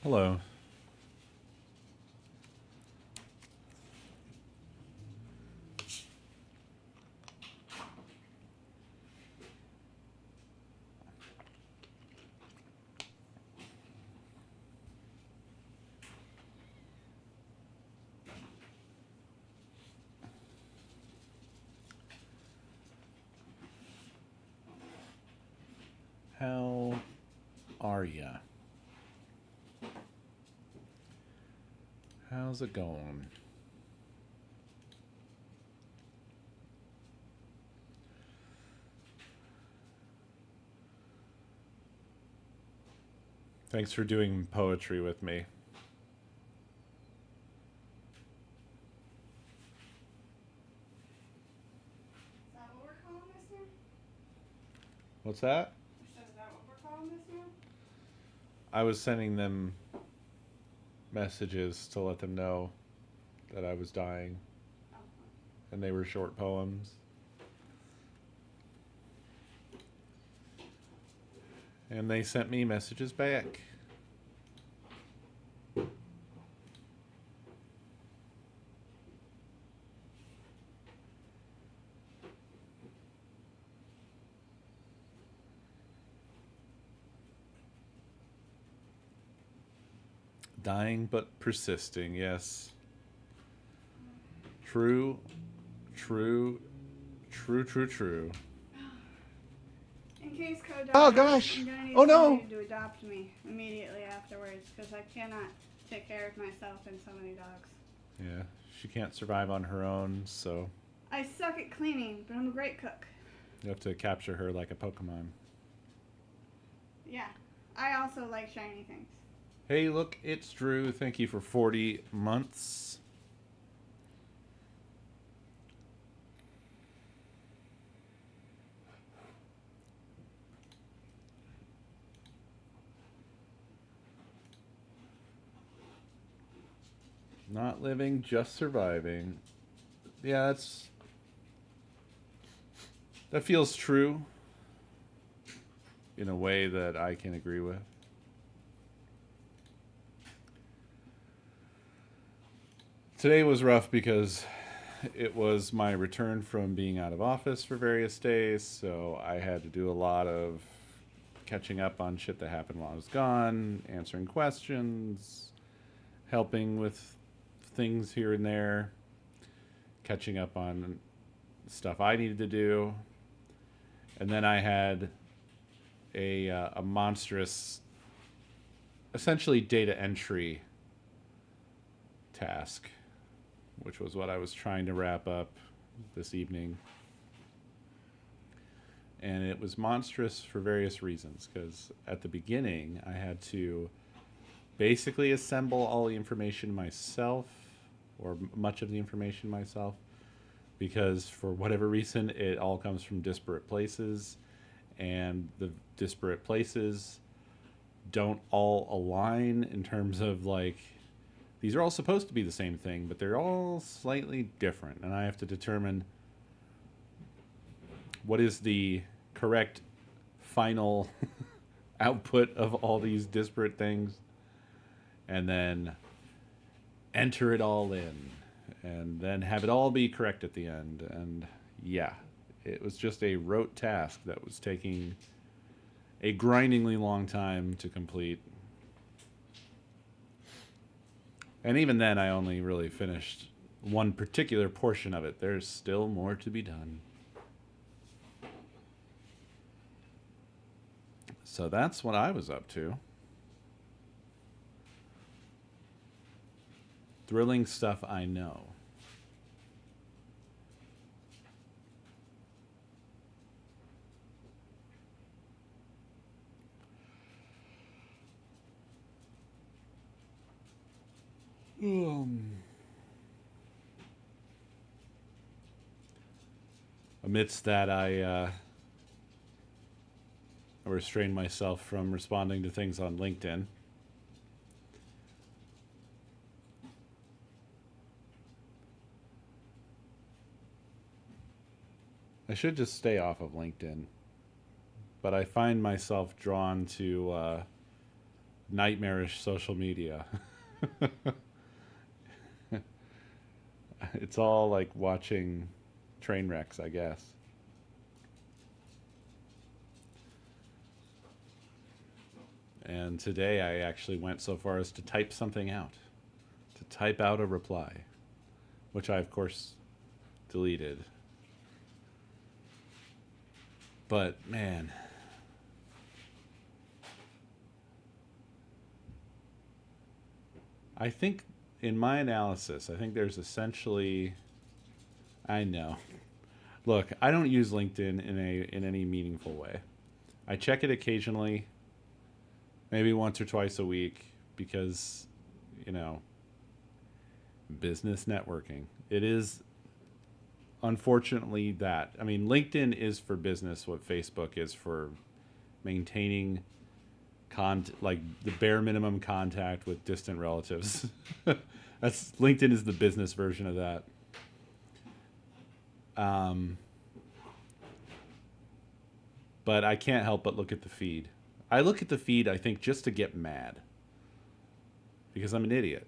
Hello. How are ya? How's it going? Thanks for doing poetry with me. Is that what we're calling this now? What's that? Is that what we're calling this now? I was sending them messages to let them know that I was dying, Oh. and they were short poems. And they sent me messages back. Dying but persisting, yes. True, true, true. In case Coestar Oh asks, gosh. I'm gonna need Oh somebody no. to adopt me immediately afterwards because I cannot take care of myself and so many dogs. Yeah, she can't survive on her own, so I suck at cleaning, but I'm a great cook. you have to capture her like a Pokemon. Yeah. I also like shiny things. Hey, look, it's Drew. Thank you for 40 months. Not living, just surviving. Yeah, that feels true in a way that I can agree with. Today was rough because it was my return from being out of office for various days, so I had to do a lot of catching up on shit that happened while I was gone, answering questions, helping with things here and there, catching up on stuff I needed to do. And then I had a monstrous, essentially data entry task, which was what I was trying to wrap up this evening. And it was monstrous for various reasons, because at the beginning I had to basically assemble all the information myself, or much of the information myself, because for whatever reason it all comes from disparate places, and the disparate places don't all align in terms of like these are all supposed to be the same thing, but they're all slightly different, and I have to determine what is the correct final output of all these disparate things, and then enter it all in, and then have it all be correct at the end. And yeah, it was just a rote task that was taking a grindingly long time to complete. And even then, I only really finished one particular portion of it. There's still more to be done. So that's what I was up to. Thrilling stuff, I know. Amidst that, I restrained myself from responding to things on LinkedIn. I should just stay off of LinkedIn, but I find myself drawn to nightmarish social media. It's all like watching train wrecks, I guess. And today I actually went so far as to type something out, to type out a reply, which I, of course, deleted. But man, I think in my analysis, I think there's essentially, I know. Look, I don't use LinkedIn in any meaningful way. I check it occasionally, maybe once or twice a week, because, you know, business networking. It is unfortunately that. I mean, LinkedIn is for business what Facebook is for maintaining like the bare minimum contact with distant relatives. That's LinkedIn is the business version of that. Um, but I can't help but look at the feed. I look at the feed, I think, just to get mad because I'm an idiot.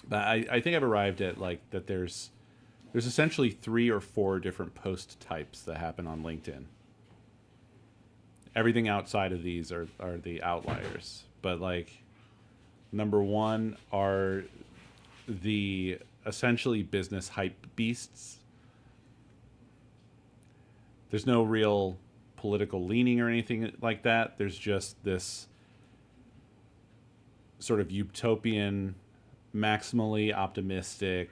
But I think I've arrived at like that. There's essentially 3 or 4 different post types that happen on LinkedIn. Everything outside of these are the outliers. But like number one are the essentially business hype beasts. There's no real political leaning or anything like that. There's just this sort of utopian, maximally optimistic,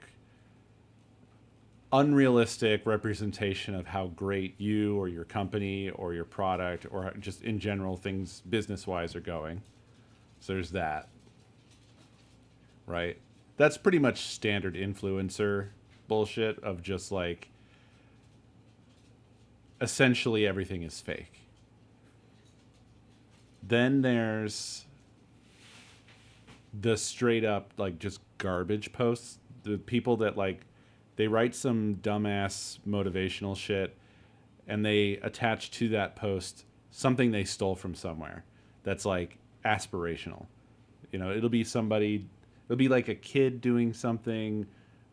unrealistic representation of how great you or your company or your product or just in general things business wise are going. So there's that. Right? That's pretty much standard influencer bullshit of just like essentially everything is fake. Then there's the straight up like just garbage posts. The people that like they write some dumbass motivational shit and they attach to that post something they stole from somewhere that's like aspirational. You know, it'll be like a kid doing something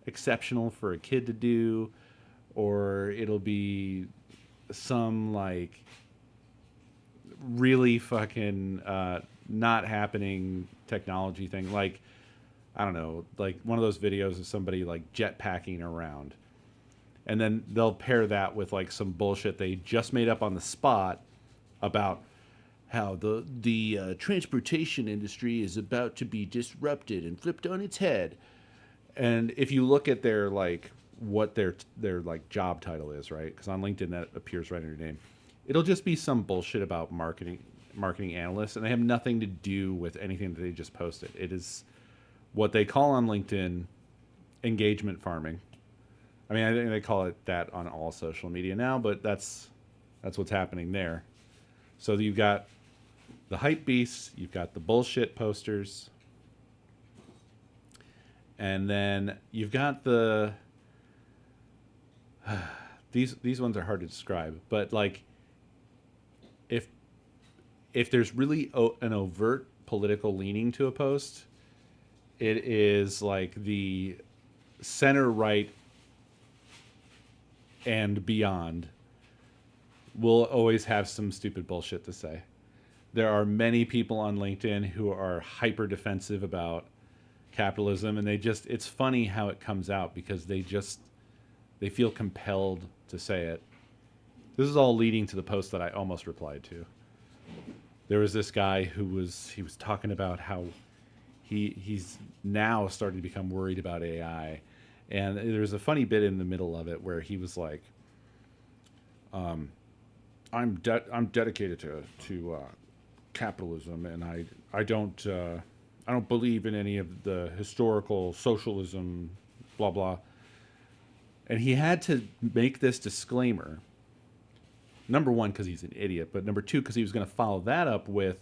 exceptional for a kid to do, or it'll be some like really fucking not happening technology thing. Like, I don't know, like one of those videos of somebody like jetpacking around. And then they'll pair that with like some bullshit they just made up on the spot about how the transportation industry is about to be disrupted and flipped on its head. And if you look at their like what their like job title is, right? Because on LinkedIn that appears right in your name. It'll just be some bullshit about marketing analyst, and they have nothing to do with anything that they just posted. It is what they call on LinkedIn engagement farming. I mean, I think they call it that on all social media now, but that's what's happening there. So you've got the hype beasts, you've got the bullshit posters, and then you've got the these ones are hard to describe, but like if there's really an overt political leaning to a post, it is like the center right and beyond will always have some stupid bullshit to say. There are many people on LinkedIn who are hyper defensive about capitalism, and it's funny how it comes out because they feel compelled to say it. This is all leading to the post that I almost replied to. There was this guy he was talking about how he's now starting to become worried about AI, and there's a funny bit in the middle of it where he was like, I'm dedicated to capitalism, and I don't believe in any of the historical socialism, blah blah. And he had to make this disclaimer. Number one, because he's an idiot, but number two, because he was going to follow that up with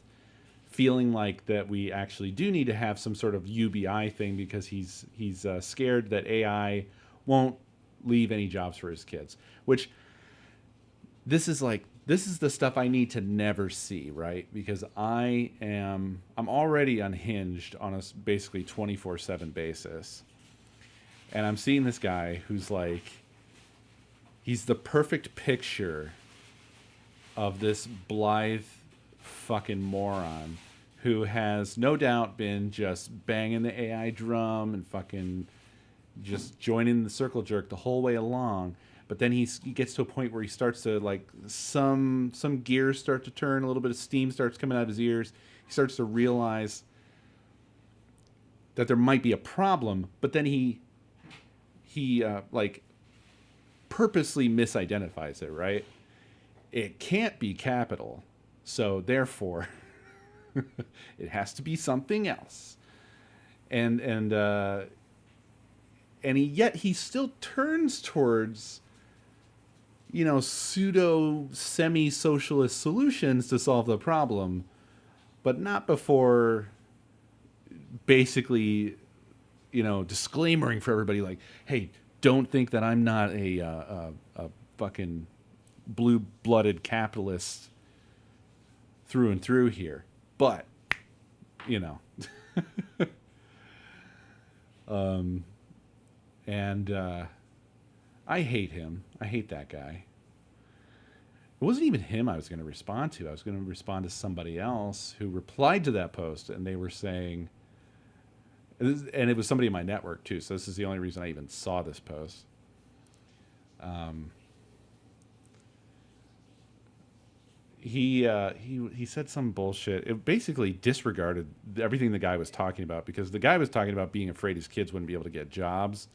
feeling like that we actually do need to have some sort of UBI thing because he's scared that AI won't leave any jobs for his kids. Which this is like this is the stuff I need to never see, right? Because I'm already unhinged on a basically 24/7 basis. And I'm seeing this guy who's like, he's the perfect picture of this blithe fucking moron who has no doubt been just banging the AI drum and fucking just joining the circle jerk the whole way along. But then he gets to a point where he starts to like some gears start to turn, a little bit of steam starts coming out of his ears. He starts to realize that there might be a problem, but then he like purposely misidentifies it, right? It can't be capital, so therefore it has to be something else. And yet he still turns towards, you know, pseudo semi-socialist solutions to solve the problem, but not before basically, you know, disclaimering for everybody like, hey, don't think that I'm not a fucking blue-blooded capitalist through and through here. But, you know. And I hate him. I hate that guy. It wasn't even him I was going to respond to. I was going to respond to somebody else who replied to that post, and they were saying, and it was somebody in my network too, so this is the only reason I even saw this post. He said some bullshit. It basically disregarded everything the guy was talking about, because the guy was talking about being afraid his kids wouldn't be able to get jobs.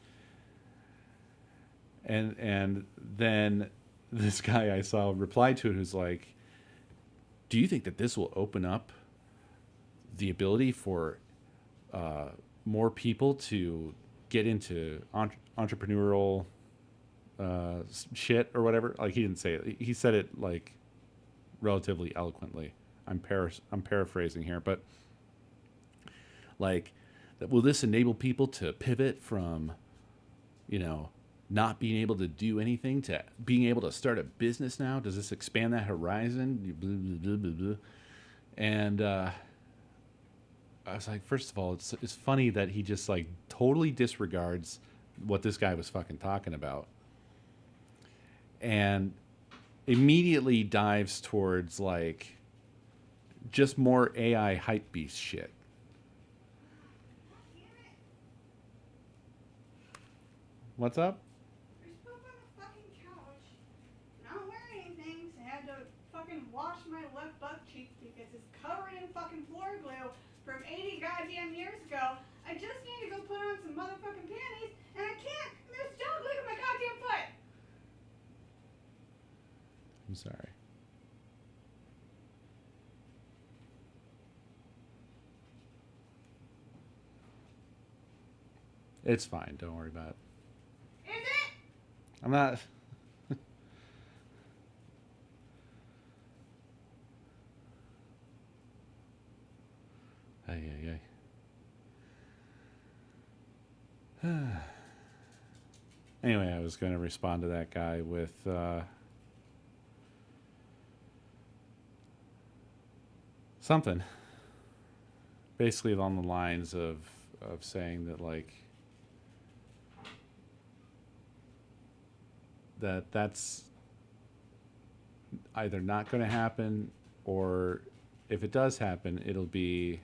And then this guy I saw replied to it who's like, do you think that this will open up the ability for more people to get into entrepreneurial shit or whatever? Like, he didn't say it. He said it like relatively eloquently. I'm paraphrasing here, but like, will this enable people to pivot from, you know, not being able to do anything to being able to start a business now? Does this expand that horizon? Blah, blah, blah, blah, blah. And I was like, first of all, it's funny that he just like totally disregards what this guy was fucking talking about, and immediately dives towards like just more AI hype beast shit. What's up? There's poop on the fucking couch. I don't wear anything, so I had to fucking wash my left butt cheek because it's covered in fucking floor glue from 80 goddamn years ago. I just need to go put on some motherfucking panties, and I can't. And there's dog glue on my goddamn foot. I'm sorry. It's fine. Don't worry about it. Is it? I'm not. Ay, ay, ay. Anyway, I was going to respond to that guy with something basically along the lines of saying that like that's either not going to happen, or if it does happen, it'll be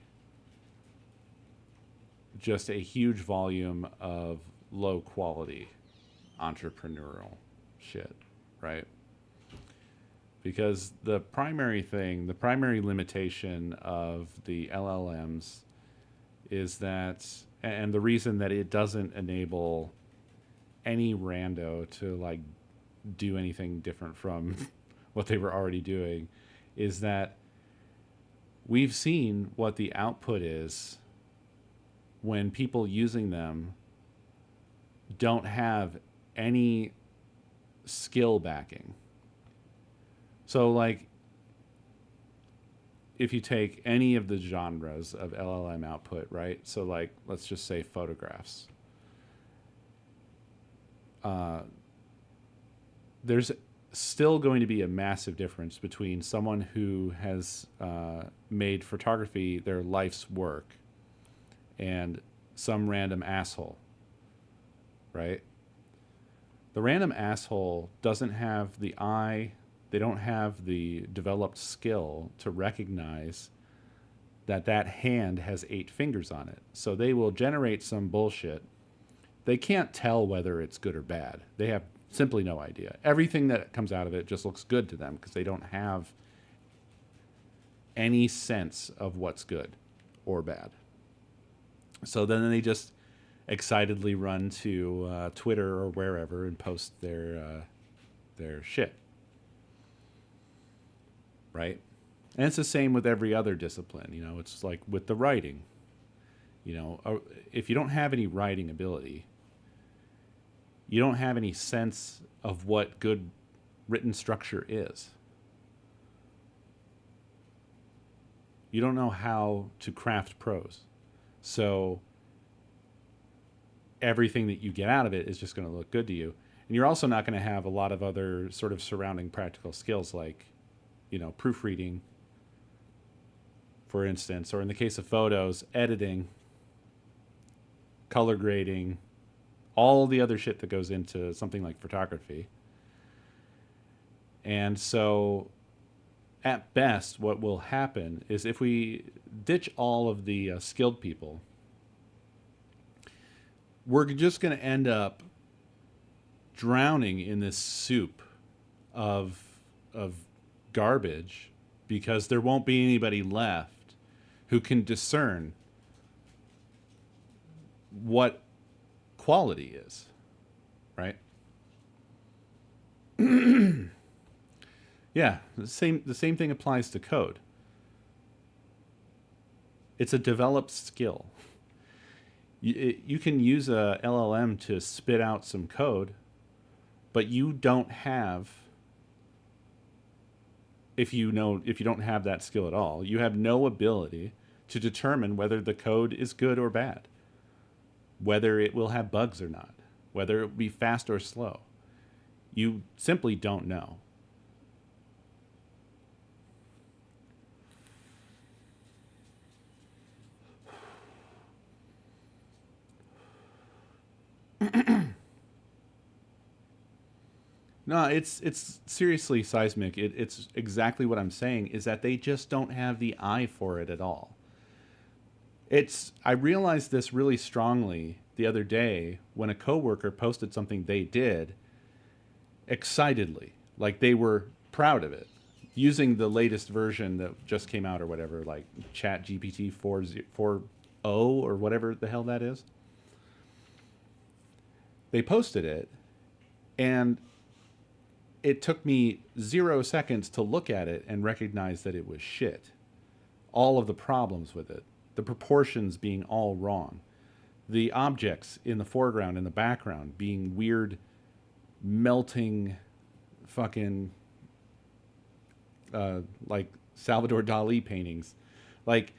just a huge volume of low quality entrepreneurial shit, right? Because the primary limitation of the LLMs is that, and the reason that it doesn't enable any rando to like do anything different from what they were already doing, is that we've seen what the output is when people using them don't have any skill backing. So like, if you take any of the genres of LLM output, right? So like, let's just say photographs. There's still going to be a massive difference between someone who has made photography their life's work and some random asshole, right? The random asshole doesn't have the eye, they don't have the developed skill to recognize that that hand has 8 fingers on it. So they will generate some bullshit. They can't tell whether it's good or bad. They have simply no idea. Everything that comes out of it just looks good to them because they don't have any sense of what's good or bad. So then they just excitedly run to Twitter or wherever and post their shit, right? And it's the same with every other discipline. You know, it's like with the writing. You know, if you don't have any writing ability, you don't have any sense of what good written structure is. You don't know how to craft prose. So everything that you get out of it is just going to look good to you. And you're also not going to have a lot of other sort of surrounding practical skills like, you know, proofreading, for instance, or in the case of photos, editing, color grading, all the other shit that goes into something like photography. And so at best, what will happen is if we ditch all of the skilled people, we're just going to end up drowning in this soup of garbage because there won't be anybody left who can discern what quality is, right? Yeah, the same thing applies to code. It's a developed skill. You can use a LLM to spit out some code, but you don't have, if you don't have that skill at all, you have no ability to determine whether the code is good or bad, whether it will have bugs or not, whether it will be fast or slow. You simply don't know. No, it's seriously seismic. It's exactly what I'm saying, is that they just don't have the eye for it at all. I realized this really strongly the other day when a coworker posted something they did excitedly, like they were proud of it, using the latest version that just came out or whatever, like Chat GPT 4.0 or whatever the hell that is. They posted it, and it took me 0 seconds to look at it and recognize that it was shit. All of the problems with it, the proportions being all wrong, the objects in the foreground and the background being weird, melting, fucking, like Salvador Dali paintings. Like,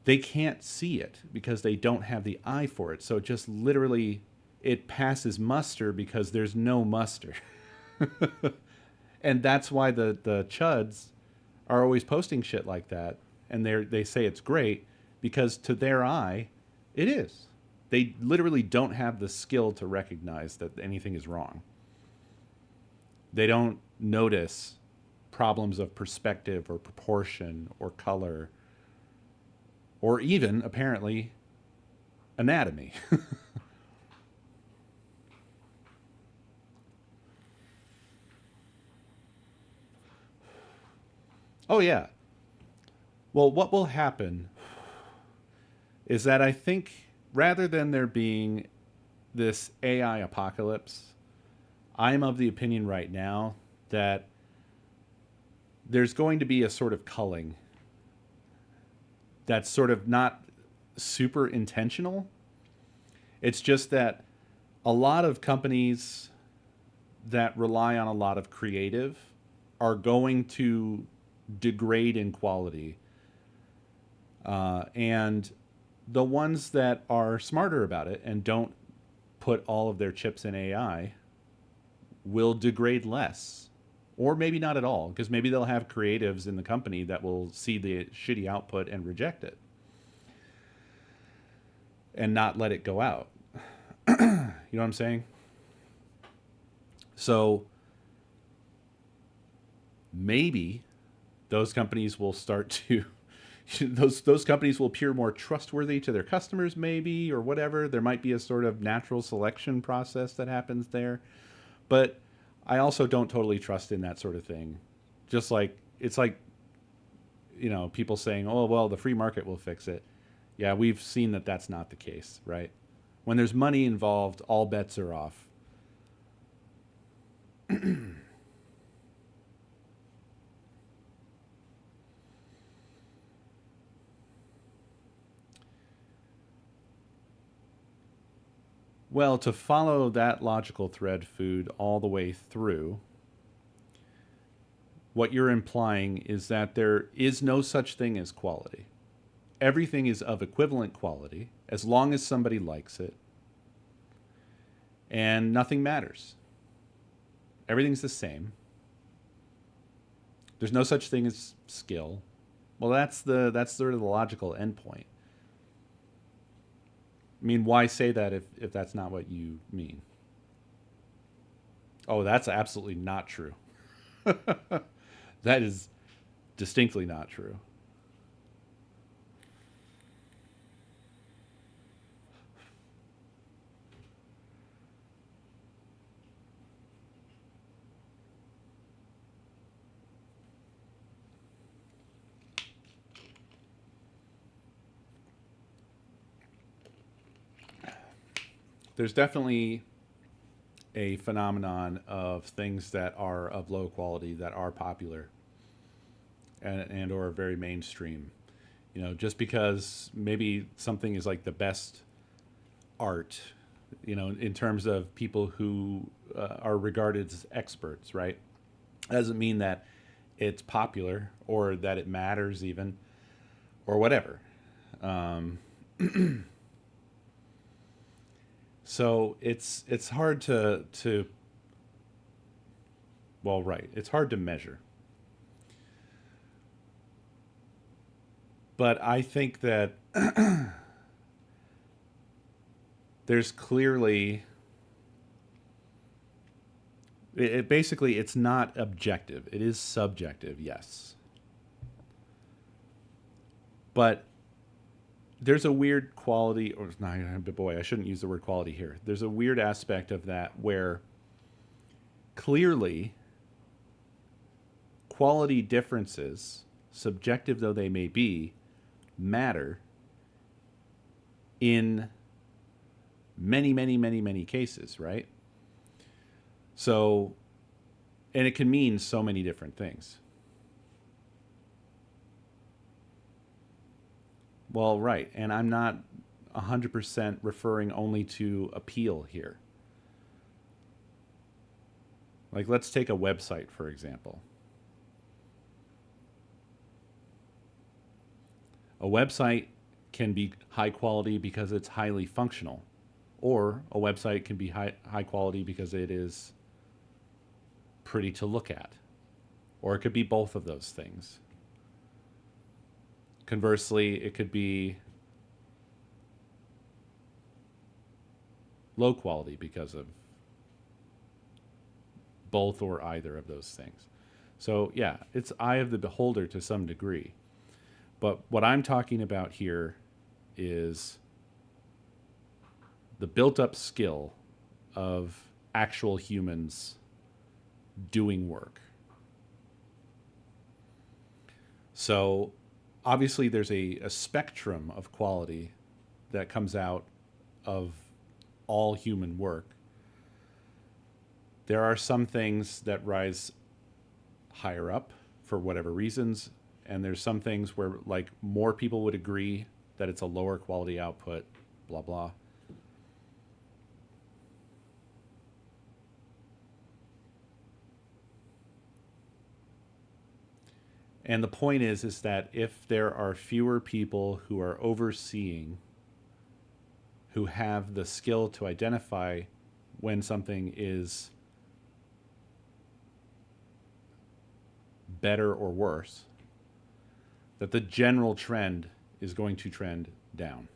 they can't see it because they don't have the eye for it. So it just literally, it passes muster because there's no muster. And that's why the chuds are always posting shit like that, and they say it's great because to their eye, it is. They literally don't have the skill to recognize that anything is wrong. They don't notice problems of perspective or proportion or color or even, apparently, anatomy. Oh, yeah. Well, what will happen is that I think rather than there being this AI apocalypse, I'm of the opinion right now that there's going to be a sort of culling that's sort of not super intentional. It's just that a lot of companies that rely on a lot of creative are going to degrade in quality. And the ones that are smarter about it and don't put all of their chips in AI will degrade less. Or maybe not at all, because maybe they'll have creatives in the company that will see the shitty output and reject it and not let it go out. You know what I'm saying? So maybe those companies will start to those companies will appear more trustworthy to their customers, maybe, or whatever. There might be a sort of natural selection process that happens there. But I also don't totally trust in that sort of thing. Just like it's like, people saying, "Oh, well, the free market will fix it." Yeah, we've seen that that's not the case, right? When there's money involved, all bets are off. Well, to follow that logical thread, food, all the way through, what you're implying is that there is no such thing as quality. Everything is of equivalent quality as long as somebody likes it, and nothing matters. Everything's the same. There's no such thing as skill. Well, that's sort of the logical endpoint. I mean, why say that if that's not what you mean? Oh, that's absolutely not true. That is distinctly not true. There's definitely a phenomenon of things that are of low quality that are popular and or very mainstream. Just because maybe something is like the best art, in terms of people who are regarded as experts, right? Doesn't mean that it's popular or that it matters even or whatever. Um, so it's hard to well, right, it's hard to measure. But I think that there's clearly basically it's not objective. It is subjective, yes. But there's a weird quality, or no, boy, I shouldn't use the word quality here. There's a weird aspect of that where clearly quality differences, subjective though they may be, matter in many, many, many, many cases, right? So, and it can mean so many different things. Well, right. And I'm not 100% referring only to appeal here. Like, let's take a website, for example. A website can be high quality because it's highly functional, or a website can be high quality because it is pretty to look at, or it could be both of those things. Conversely, it could be low quality because of both or either of those things. So, yeah, it's eye of the beholder to some degree. But what I'm talking about here is the built up skill of actual humans doing work. So, obviously, there's a spectrum of quality that comes out of all human work. There are some things that rise higher up for whatever reasons, and there's some things where like more people would agree that it's a lower quality output, blah blah. And the point is that if there are fewer people who are overseeing, who have the skill to identify when something is better or worse, that the general trend is going to trend down.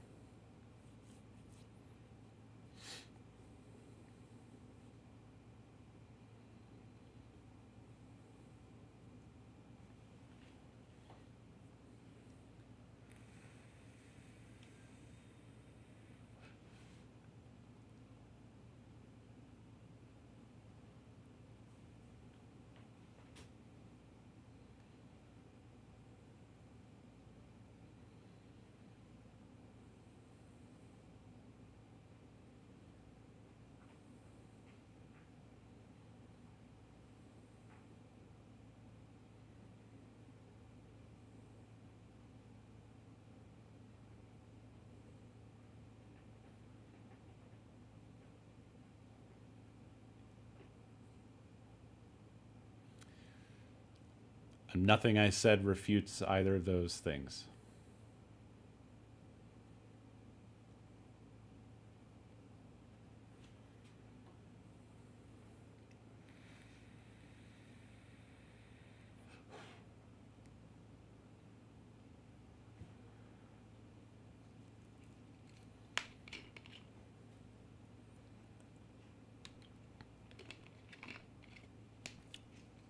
Nothing I said refutes either of those things.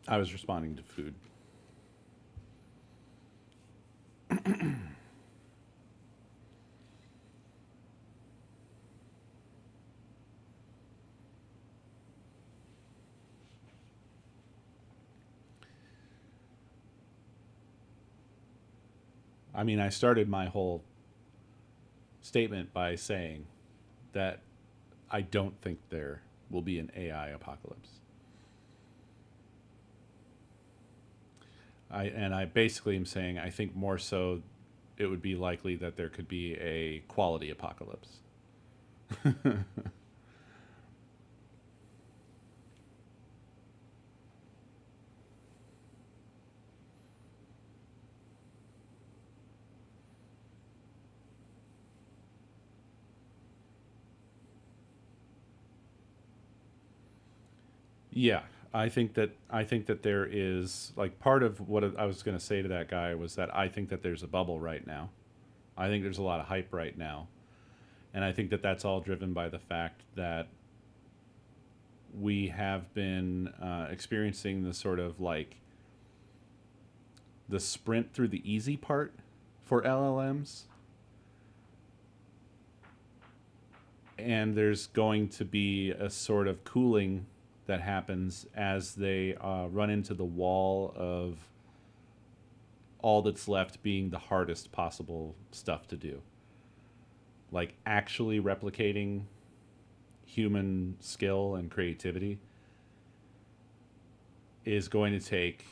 I was responding to food. I mean, I started my whole statement by saying that I don't think there will be an AI apocalypse. I basically am saying I think more so it would be likely that there could be a quality apocalypse. Yeah, I think that there is like part of what I was going to say to that guy was that I think that there's a bubble right now. I think there's a lot of hype right now, and I think that that's all driven by the fact that we have been experiencing the sort of like the sprint through the easy part for LLMs, and there's going to be a sort of cooling that happens as they run into the wall of all that's left being the hardest possible stuff to do. Like actually replicating human skill and creativity is going to take,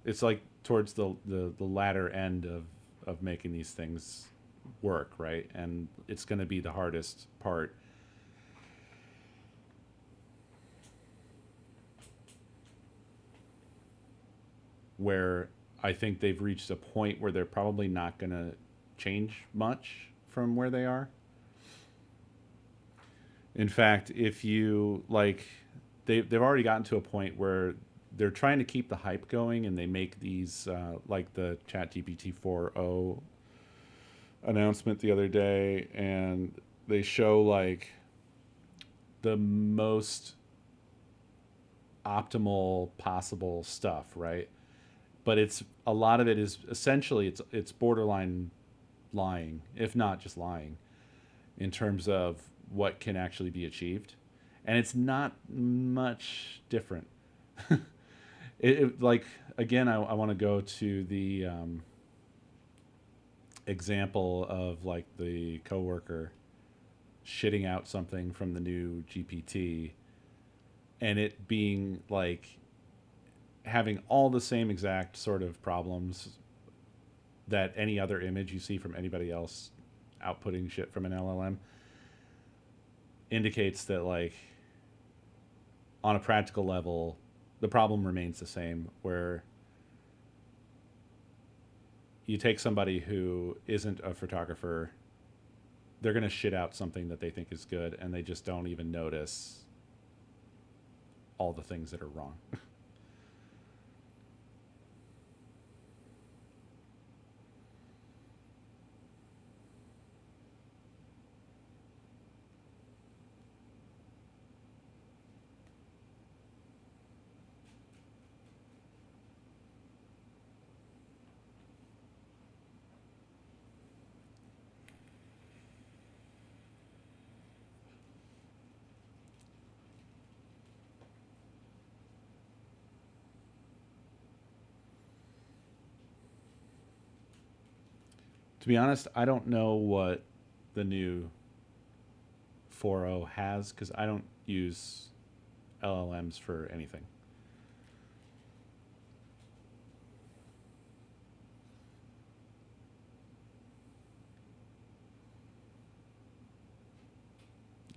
it's like towards the latter end of making these things work, right? And it's going to be the hardest part. Where I think they've reached a point where they're probably not going to change much from where they are. In fact, if you like, they've already gotten to a point where they're trying to keep the hype going, and they make these like the ChatGPT 4.0 announcement the other day, and they show like the most optimal possible stuff, right? But it's a lot of it is essentially it's borderline lying, if not just lying, in terms of what can actually be achieved, and it's not much different. Like again, I want to go to the example of like the coworker shitting out something from the new GPT, and it being like having all the same exact sort of problems that any other image you see from anybody else outputting shit from an LLM indicates that like on a practical level the problem remains the same, where you take somebody who isn't a photographer, they're going to shit out something that they think is good, and they just don't even notice all the things that are wrong. To be honest, I don't know what the new 4.0 has because I don't use LLMs for anything.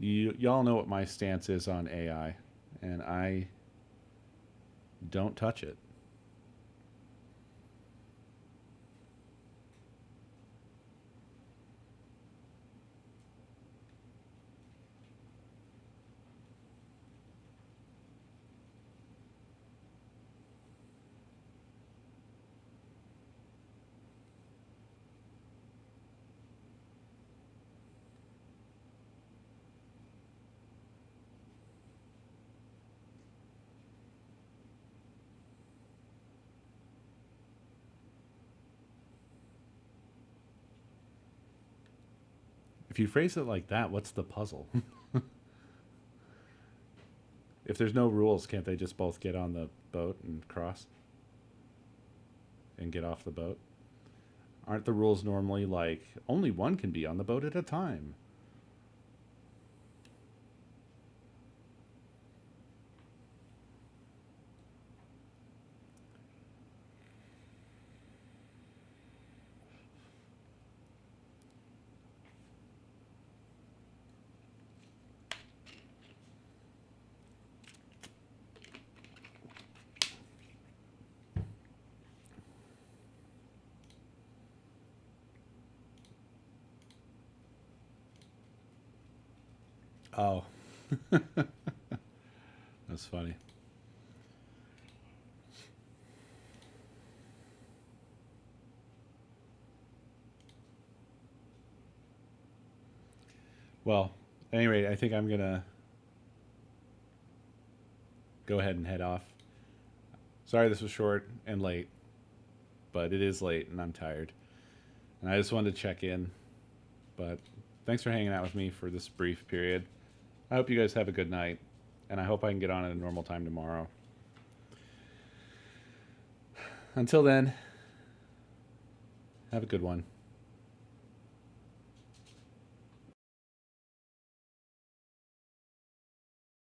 Y'all know what my stance is on AI, and I don't touch it. If you phrase it like that, what's the puzzle? If there's no rules, can't they just both get on the boat and cross and get off the boat? Aren't the rules normally like only one can be on the boat at a time? Oh, that's funny. Well, at any rate, I think I'm gonna go ahead and head off. Sorry this was short and late, but it is late and I'm tired. And I just wanted to check in. But thanks for hanging out with me for this brief period. I hope you guys have a good night, and I hope I can get on at a normal time tomorrow. Until then, have a good one.